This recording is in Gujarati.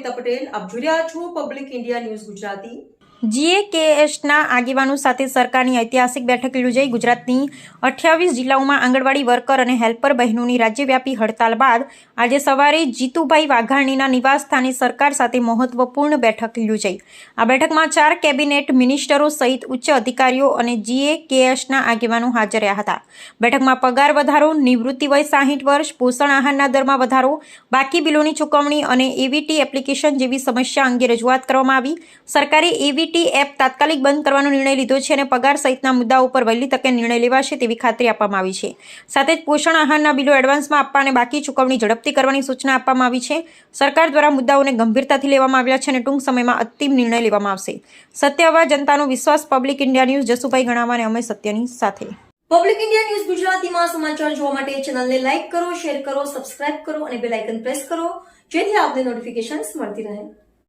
કવિતા પટેલ, આપ જોઈ રહ્યા છો પબ્લિક ઇન્ડિયા ન્યૂઝ ગુજરાતી। GAKSના આગેવાનો સાથે સરકારની ઐતિહાસિક બેઠક યોજાઈ। ગુજરાતની 28 જિલ્લાઓમાં આંગણવાડી વર્કર અને હેલ્પર બહેનોની રાજ્યવ્યાપી હડતાલ બાદ આજે સવારે જીતુભાઈ વાઘાણીના નિવાસસ્થાને સરકાર સાથે મહત્વપૂર્ણ બેઠક યોજાઈ। આ બેઠકમાં 4 કેબિનેટ મિનિસ્ટરો સહિત ઉચ્ચ અધિકારીઓ અને GAKSના આગેવાનો હાજર રહ્યા હતા। બેઠકમાં પગાર વધારો, નિવૃત્તિ વય 60 વર્ષ, પોષણ આહારના દરમાં વધારો, બાકી બિલોની ચૂકવણી અને AVT એપ્લિકેશન જેવી સમસ્યા અંગે રજૂઆત કરવામાં આવી। સરકારે AVT એપ તાત્કાલિક બંધ કરવાનો નિર્ણય લીધો છે અને પગાર સહિતના મુદ્દાઓ પર વહેલી તકે નિર્ણય લેવાશે તેવી ખાતરી આપવામાં આવી છે। સાથે જ પોષણ આહારના બિલો એડવાન્સમાં આપવા અને બાકી ચૂકવણી ઝડપથી કરવાની સૂચના આપવામાં આવી છે। સરકાર દ્વારા મુદ્દાઓને ગંભીરતાથી લેવામાં આવ્યા છે અને ટૂંક સમયમાં અંતિમ નિર્ણય લેવામાં આવશે। સત્ય અવાજ, જનતાનો વિશ્વાસ, પબ્લિક ઇન્ડિયા ન્યૂઝ, જસુભાઈ ગણાવા અને અમે સત્યની સાથે। પબ્લિક ઇન્ડિયા ન્યૂઝ ગુજરાતીમાં સમાચાર જોવા માટે ચેનલને લાઇક કરો, શેર કરો, સબસ્ક્રાઇબ કરો અને બેલ આઇકન પ્રેસ કરો, જેથી આપને નોટિફિકેશન્સ મળતી રહે।